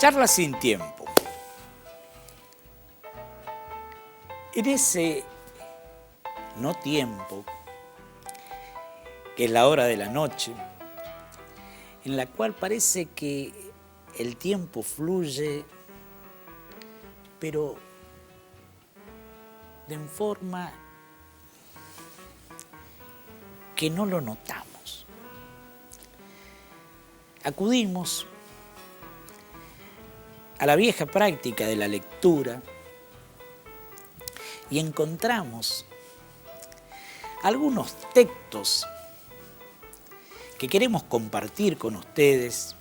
Charla sin tiempo. En ese no tiempo, que es la hora de la noche, en la cual parece que el tiempo fluye, pero de forma que no lo notamos. Acudimos a la vieja práctica de la lectura y encontramos algunos textos que queremos compartir con ustedes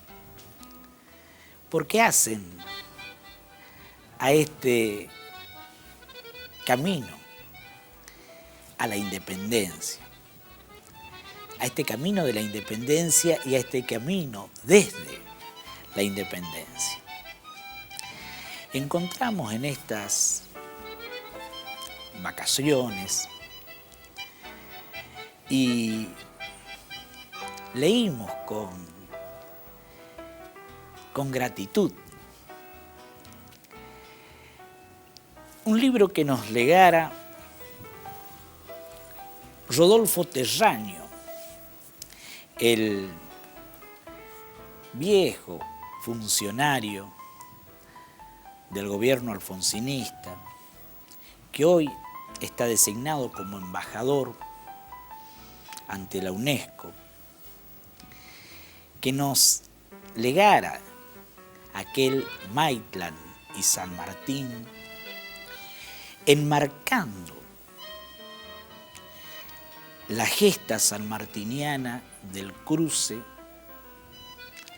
porque hacen a este camino a la independencia, a este camino de la independencia y a este camino desde la independencia. Encontramos en estas vacaciones y leímos con gratitud un libro que nos legara Rodolfo Terraño, el viejo funcionario del gobierno alfonsinista, que hoy está designado como embajador ante la UNESCO, que nos legara aquel Maitland y San Martín, enmarcando la gesta sanmartiniana del cruce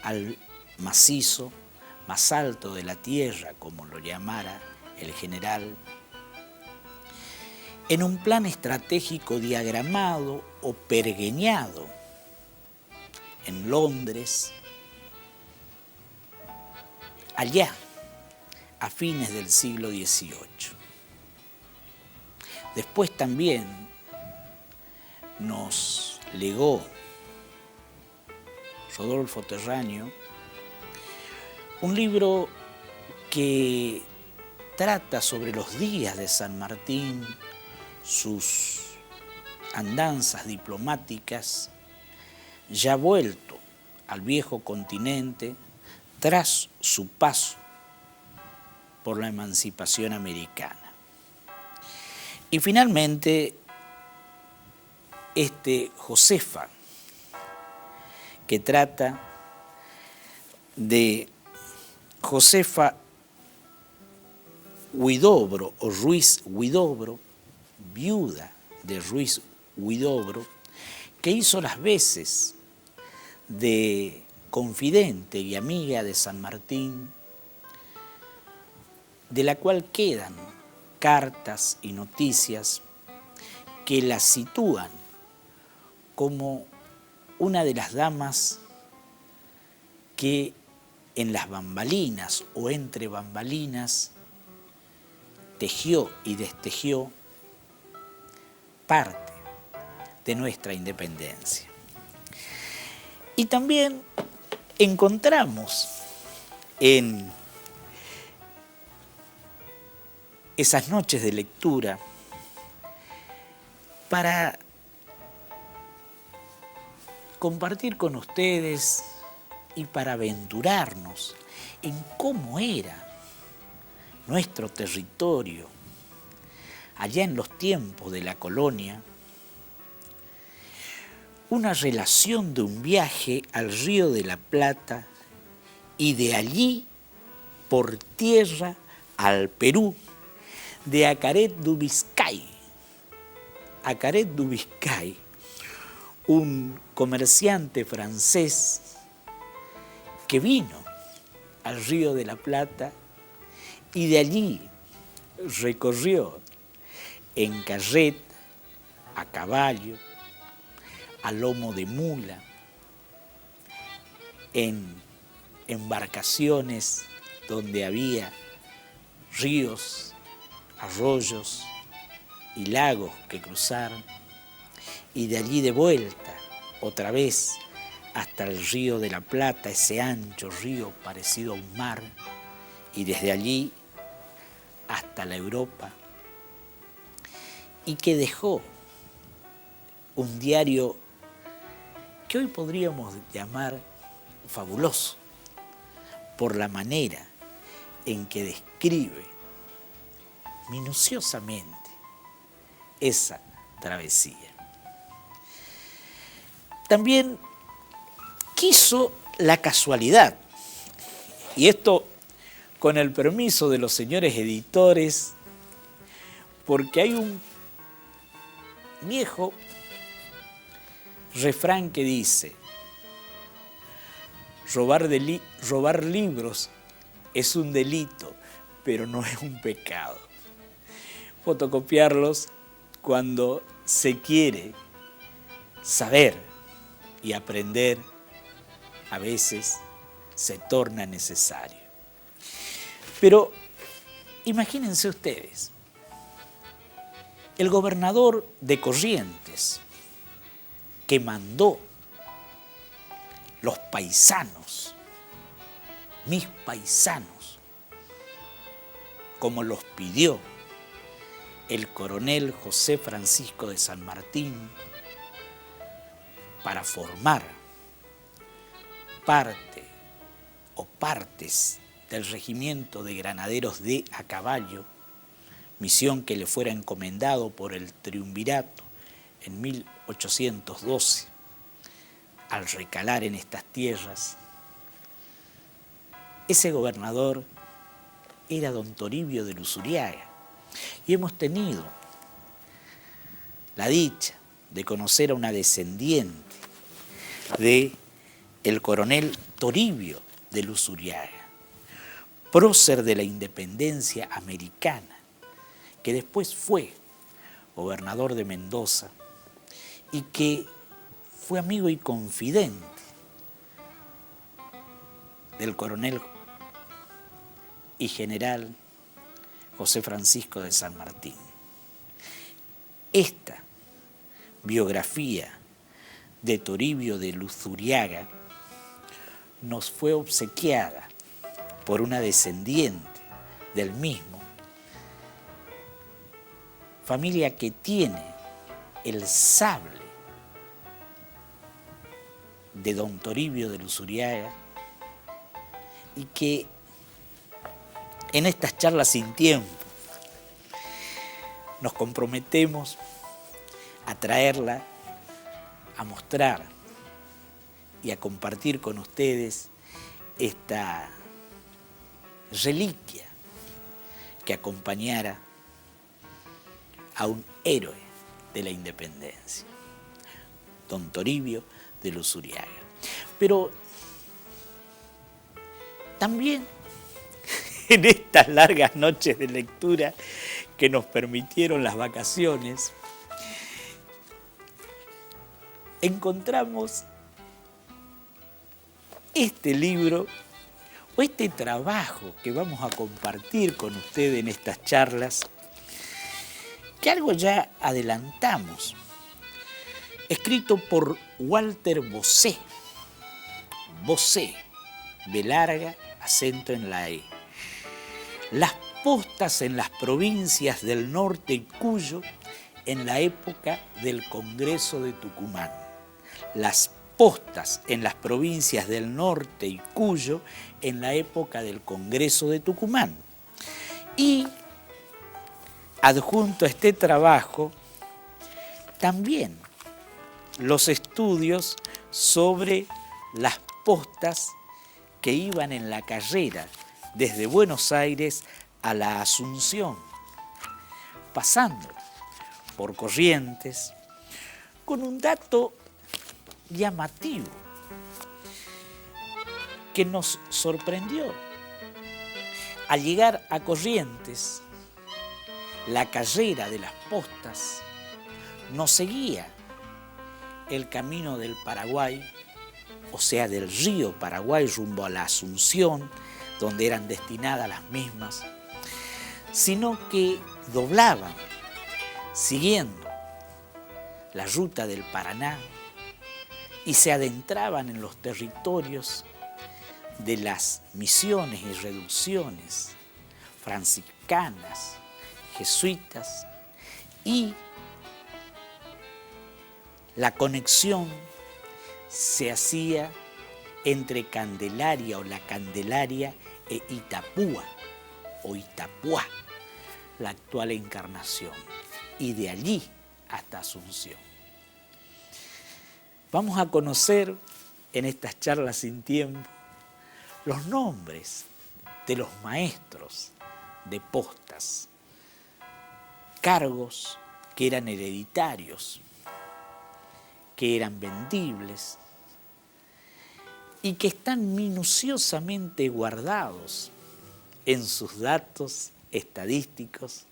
al macizo más alto de la tierra, como lo llamara el general, en un plan estratégico diagramado o pergeñado en Londres, allá a fines del siglo XVIII. Después también nos legó Rodolfo Terraño un libro que trata sobre los días de San Martín, sus andanzas diplomáticas, ya vuelto al viejo continente tras su paso por la emancipación americana. Y finalmente, Josefa, que trata de Josefa Huidobro o Ruiz Huidobro, viuda de Ruiz Huidobro, que hizo las veces de confidente y amiga de San Martín, de la cual quedan cartas y noticias que la sitúan como una de las damas que en las bambalinas o entre bambalinas tejió y destejió parte de nuestra independencia. Y también encontramos en esas noches de lectura para compartir con ustedes y para aventurarnos en cómo era nuestro territorio allá en los tiempos de la colonia, una relación de un viaje al Río de la Plata y de allí por tierra al Perú, de Acaret du Vizcay. Acaret du Vizcay, un comerciante francés que vino al Río de la Plata y de allí recorrió en carreta, a caballo, a lomo de mula, en embarcaciones donde había ríos, arroyos y lagos que cruzar, y de allí de vuelta, otra vez, hasta el Río de la Plata, ese ancho río parecido a un mar, y desde allí hasta la Europa, y que dejó un diario que hoy podríamos llamar fabuloso por la manera en que describe minuciosamente esa travesía. También quiso la casualidad, y esto con el permiso de los señores editores, porque hay un viejo refrán que dice: robar libros es un delito, pero no es un pecado. Fotocopiarlos cuando se quiere saber y aprender a veces se torna necesario. Pero imagínense ustedes, el gobernador de Corrientes, que mandó los paisanos, mis paisanos, como los pidió el coronel José Francisco de San Martín, para formar parte o partes del regimiento de granaderos de a caballo, misión que le fuera encomendado por el triunvirato en 1812, al recalar en estas tierras. Ese gobernador era don Toribio de Luzuriaga, y hemos tenido la dicha de conocer a una descendiente de el coronel Toribio de Luzuriaga, prócer de la independencia americana, que después fue gobernador de Mendoza y que fue amigo y confidente del coronel y general José Francisco de San Martín. Esta biografía de Toribio de Luzuriaga nos fue obsequiada por una descendiente del mismo, familia que tiene el sable de don Toribio de Luzuriaga, y que en estas charlas sin tiempo nos comprometemos a traerla, a mostrar y a compartir con ustedes esta reliquia que acompañara a un héroe de la independencia, don Toribio de Luzuriaga. Pero también en estas largas noches de lectura que nos permitieron las vacaciones, encontramos este libro o este trabajo que vamos a compartir con ustedes en estas charlas, que algo ya adelantamos, escrito por Walter Bossé, B larga, acento en la E. Las postas en las provincias del norte y Cuyo en la época del Congreso de Tucumán. Las postas en las provincias del norte y Cuyo en la época del Congreso de Tucumán. Y adjunto a este trabajo también los estudios sobre las postas que iban en la carrera desde Buenos Aires a la Asunción, pasando por Corrientes, con un dato llamativo que nos sorprendió. Al llegar a Corrientes, la carrera de las postas no seguía el camino del Paraguay, o sea, del río Paraguay rumbo a la Asunción, donde eran destinadas las mismas, sino que doblaban, siguiendo la ruta del Paraná, y se adentraban en los territorios de las misiones y reducciones franciscanas, jesuitas, y la conexión se hacía entre Candelaria o la Candelaria e Itapúa o Itapuá, la actual Encarnación, y de allí hasta Asunción. Vamos a conocer en estas charlas sin tiempo los nombres de los maestros de postas, cargos que eran hereditarios, que eran vendibles y que están minuciosamente guardados en sus datos estadísticos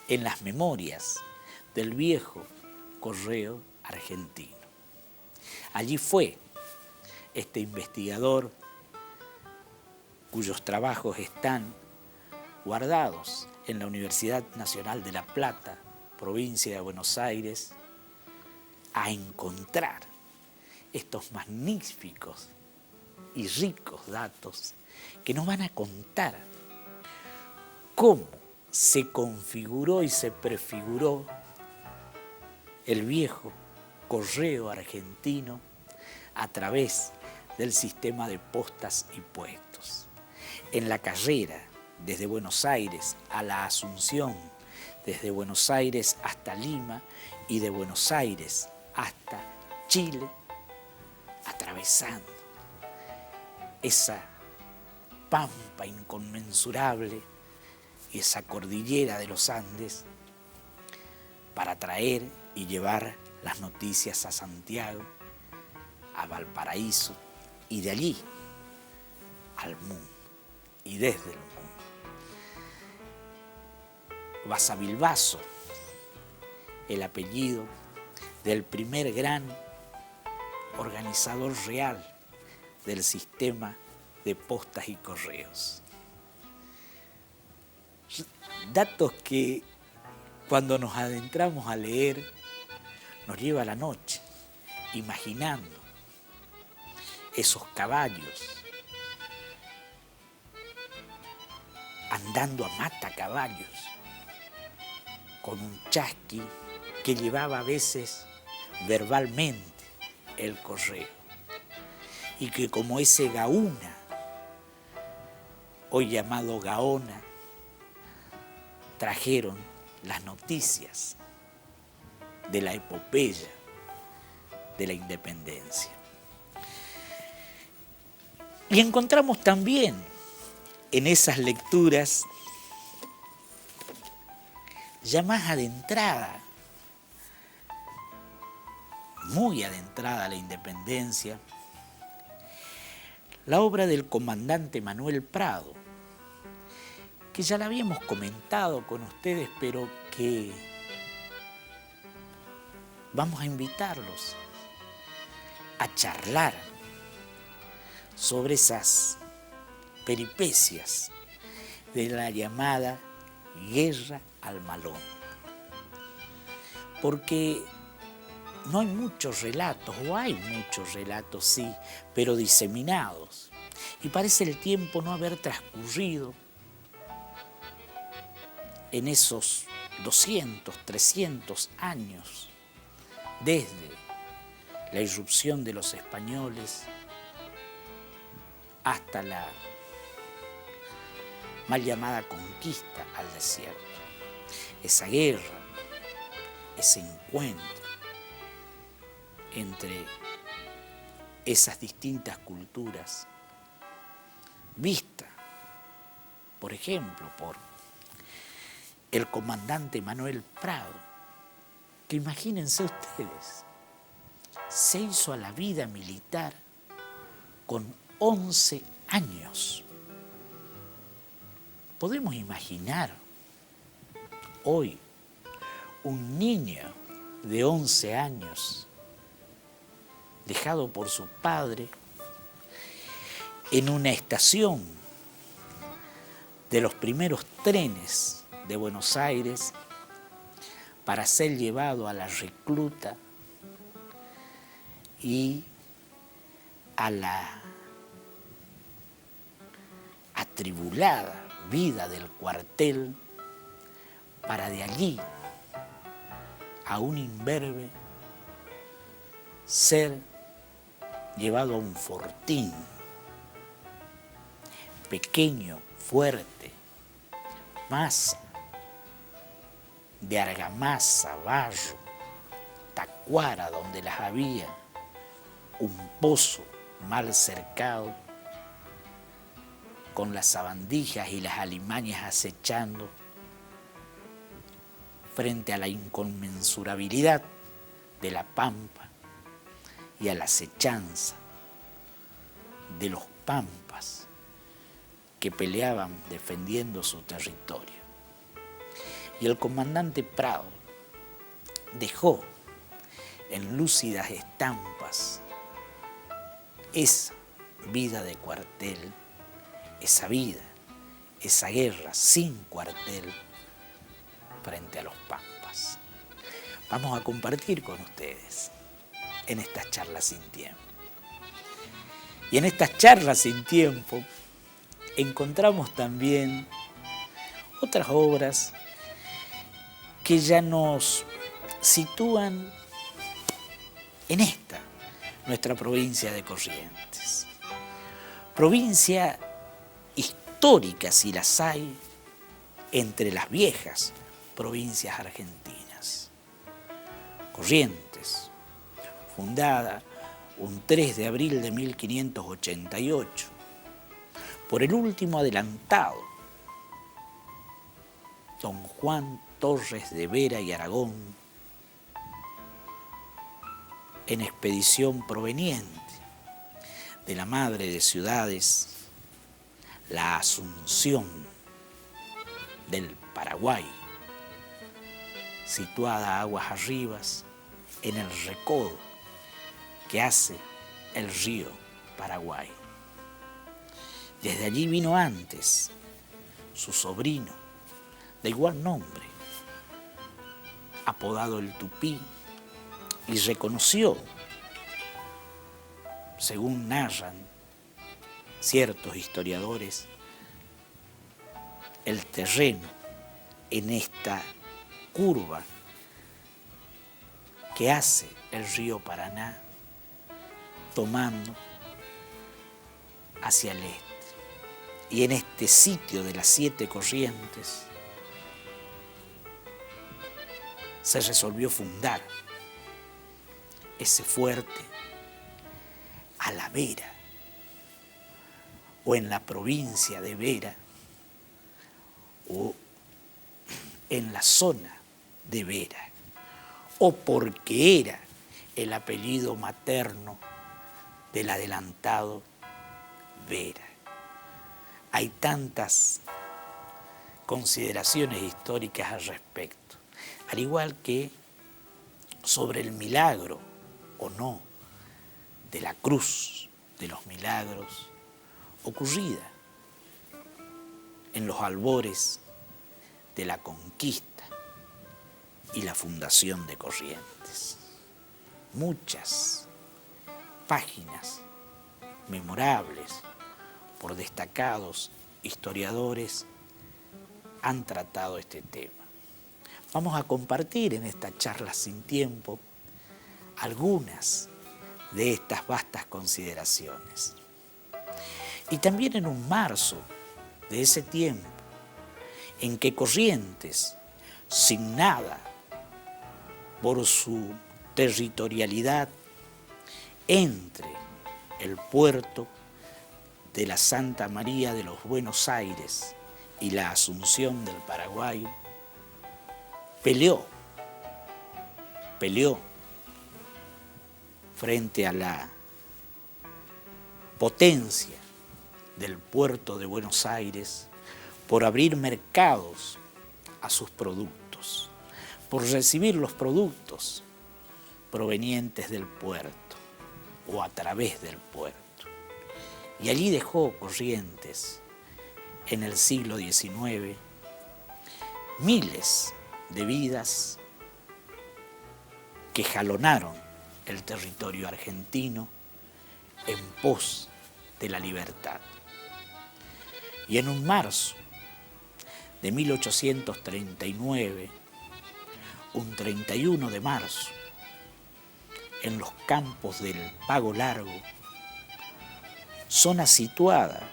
en las memorias del viejo correo argentino. Allí fue este investigador cuyos trabajos están guardados en la Universidad Nacional de La Plata, provincia de Buenos Aires, a encontrar estos magníficos y ricos datos que nos van a contar cómo se configuró y se prefiguró el viejo correo argentino a través del sistema de postas y puestos. En la carrera, desde Buenos Aires a la Asunción, desde Buenos Aires hasta Lima y de Buenos Aires hasta Chile, atravesando esa pampa inconmensurable y esa cordillera de los Andes para traer y llevar las noticias a Santiago, a Valparaíso y de allí al mundo y desde el mundo. Basavilbaso, el apellido del primer gran organizador real del sistema de postas y correos. Datos que cuando nos adentramos a leer nos lleva a la noche, imaginando esos caballos andando a matacaballos con un chasqui que llevaba a veces verbalmente el correo y que como ese Gaúna, hoy llamado Gaona, trajeron las noticias de la epopeya de la independencia. Y encontramos también en esas lecturas, ya más adentrada, muy adentrada a la independencia, la obra del comandante Manuel Prado, que ya la habíamos comentado con ustedes, pero que vamos a invitarlos a charlar sobre esas peripecias de la llamada guerra al malón. Porque no hay muchos relatos, o hay muchos relatos, sí, pero diseminados. Y parece el tiempo no haber transcurrido en esos 200, 300 años desde la irrupción de los españoles hasta la mal llamada conquista al desierto. Esa guerra, ese encuentro entre esas distintas culturas, vista, por ejemplo, por el comandante Manuel Prado, que imagínense ustedes, se hizo a la vida militar con 11 años. Podemos imaginar hoy un niño de 11 años dejado por su padre en una estación de los primeros trenes de Buenos Aires para ser llevado a la recluta y a la atribulada vida del cuartel para de allí a un imberbe ser llevado a un fortín pequeño, fuerte, masa de argamasa, barro, tacuara donde las había, un pozo mal cercado, con las sabandijas y las alimañas acechando, frente a la inconmensurabilidad de la pampa y a la acechanza de los pampas que peleaban defendiendo su territorio. Y el comandante Prado dejó en lúcidas estampas esa vida de cuartel, esa vida, esa guerra sin cuartel frente a los pampas. Vamos a compartir con ustedes en estas charlas sin tiempo. Y en estas charlas sin tiempo encontramos también otras obras que ya nos sitúan en esta, nuestra provincia de Corrientes. Provincia histórica, si las hay, entre las viejas provincias argentinas. Corrientes, fundada un 3 de abril de 1588 por el último adelantado, don Juan Torres de Vera y Aragón, en expedición proveniente de la madre de ciudades, la Asunción del Paraguay, situada aguas arriba en el recodo que hace el río Paraguay. Desde allí vino antes su sobrino, de igual nombre, apodado el Tupí, y reconoció, según narran ciertos historiadores, el terreno en esta curva que hace el río Paraná, tomando hacia el este. Y en este sitio de las 7 corrientes se resolvió fundar ese fuerte a la vera, o en la provincia de Vera, o en la zona de Vera, o porque era el apellido materno del adelantado Vera. Hay tantas consideraciones históricas al respecto, al igual que sobre el milagro o no de la Cruz de los Milagros, ocurrida en los albores de la conquista y la fundación de Corrientes. Muchas páginas memorables por destacados historiadores han tratado este tema. Vamos a compartir en esta charla sin tiempo algunas de estas vastas consideraciones. Y también en un marzo de ese tiempo en que Corrientes, signada por su territorialidad entre el puerto de la Santa María de los Buenos Aires y la Asunción del Paraguay, peleó frente a la potencia del puerto de Buenos Aires por abrir mercados a sus productos, por recibir los productos provenientes del puerto o a través del puerto. Y allí dejó Corrientes, en el siglo XIX, miles de vidas que jalonaron el territorio argentino en pos de la libertad. Y en un marzo de 1839, un 31 de marzo, en los campos del Pago Largo, zona situada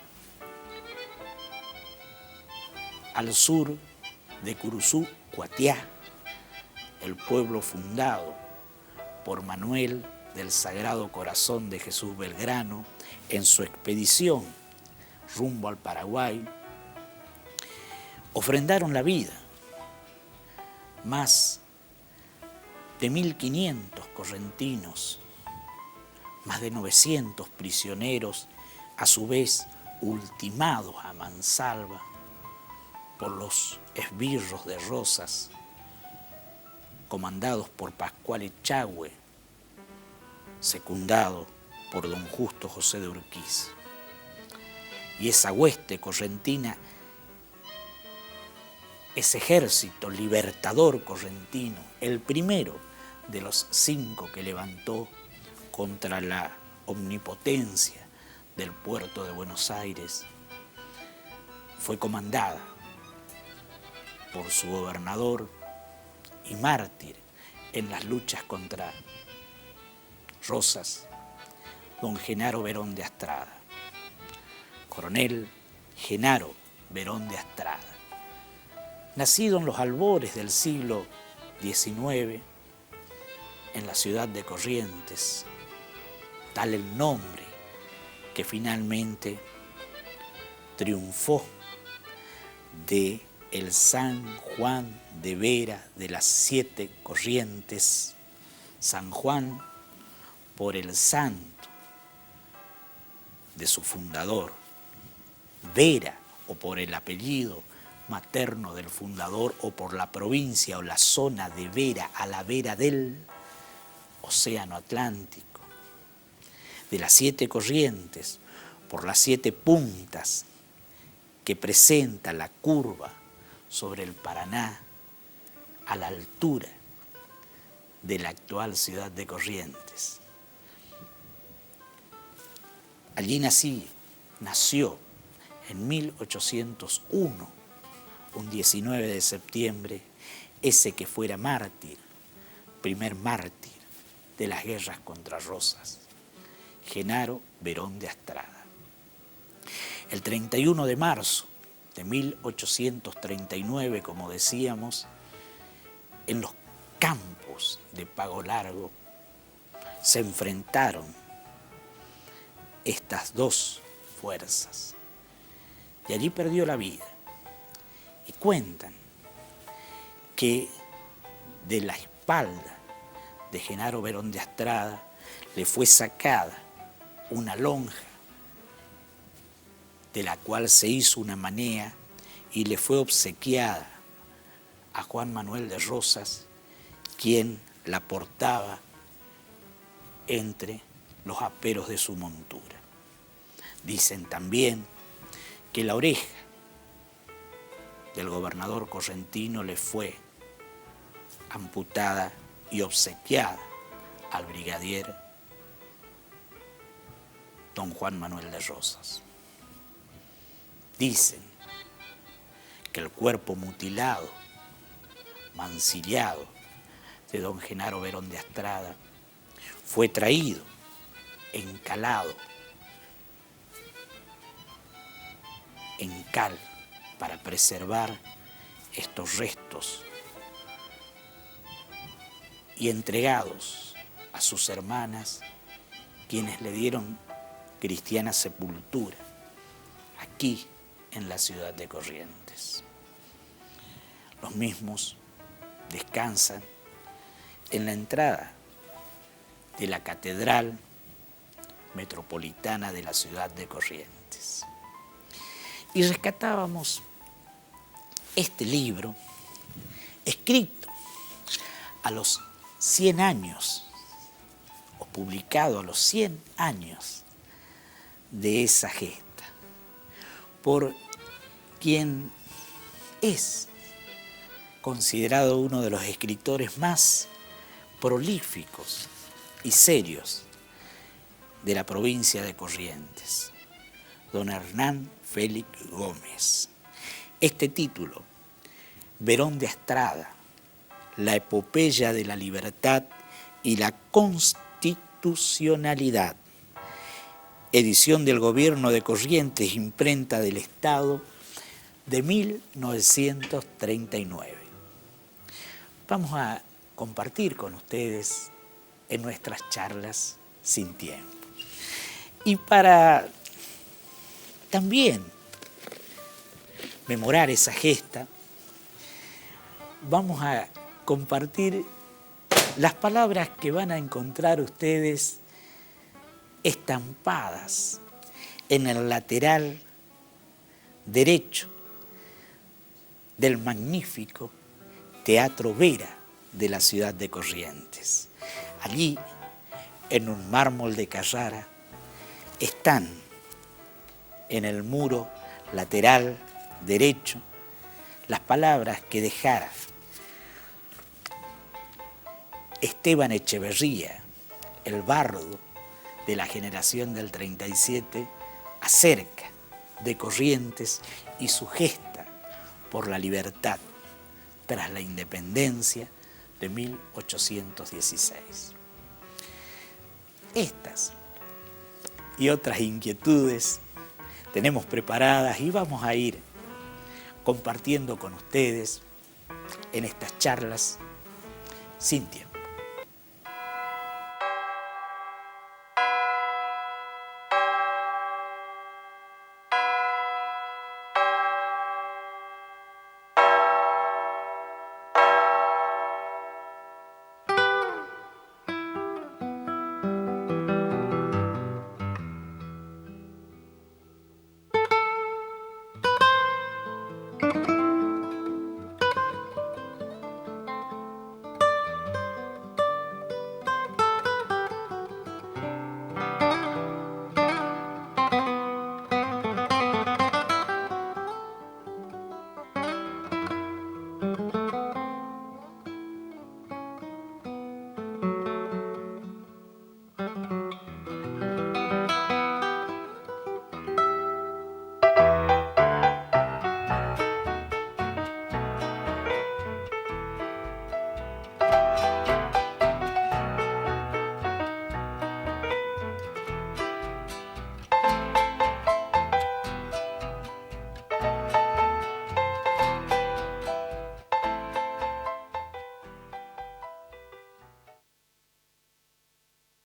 al sur de Curuzú, Cuatiá, el pueblo fundado por Manuel del Sagrado Corazón de Jesús Belgrano en su expedición rumbo al Paraguay, ofrendaron la vida más de 1.500 correntinos, más de 900 prisioneros, a su vez ultimados a mansalva por los esbirros de Rosas, comandados por Pascual Echagüe, secundado por don Justo José de Urquiza. Y esa hueste correntina, ese ejército libertador correntino, el primero de los 5 que levantó contra la omnipotencia del puerto de Buenos Aires, fue comandada por su gobernador y mártir en las luchas contra Rosas, don Genaro Berón de Astrada, coronel Genaro Berón de Astrada, nacido en los albores del siglo XIX en la ciudad de Corrientes, tal el nombre que finalmente triunfó de el San Juan de Vera de las 7 Corrientes, San Juan por el santo de su fundador, Vera o por el apellido materno del fundador o por la provincia o la zona de Vera a la vera del Océano Atlántico, de las 7 Corrientes, por las 7 puntas que presenta la curva sobre el Paraná a la altura de la actual ciudad de Corrientes. Allí nació en 1801, un 19 de septiembre, ese que fuera mártir, primer mártir de las guerras contra Rosas, Genaro Berón de Astrada. El 31 de marzo de 1839, como decíamos, en los campos de Pago Largo se enfrentaron estas 2 fuerzas y allí perdió la vida. Y cuentan que de la espalda de Genaro Berón de Astrada le fue sacada una lonja de la cual se hizo una manea y le fue obsequiada a Juan Manuel de Rosas, quien la portaba entre los aperos de su montura. Dicen también que la oreja del gobernador correntino le fue amputada y obsequiada al brigadier don Juan Manuel de Rosas. Dicen que el cuerpo mutilado, mancillado de don Genaro Berón de Astrada fue traído, encalado en cal para preservar estos restos y entregados a sus hermanas, quienes le dieron cristiana sepultura aquí en la ciudad de Corrientes. Los mismos descansan en la entrada de la Catedral Metropolitana de la ciudad de Corrientes. Y rescatábamos este libro, escrito a los 100 años, o publicado a los 100 años de esa gesta, por quien es considerado uno de los escritores más prolíficos y serios de la provincia de Corrientes, don Hernán Félix Gómez. Este título, Berón de Astrada, la epopeya de la libertad y la constitucionalidad, edición del Gobierno de Corrientes, imprenta del Estado, de 1939. Vamos a compartir con ustedes en nuestras charlas sin tiempo. Y para también memorar esa gesta, vamos a compartir las palabras que van a encontrar ustedes estampadas en el lateral derecho del magnífico Teatro Vera de la ciudad de Corrientes. Allí, en un mármol de Carrara, están en el muro lateral derecho las palabras que dejara Esteban Echeverría, el bardo de la generación del 37, acerca de Corrientes y su gesta por la libertad tras la independencia de 1816. Estas y otras inquietudes tenemos preparadas y vamos a ir compartiendo con ustedes en estas charlas sin tiempo.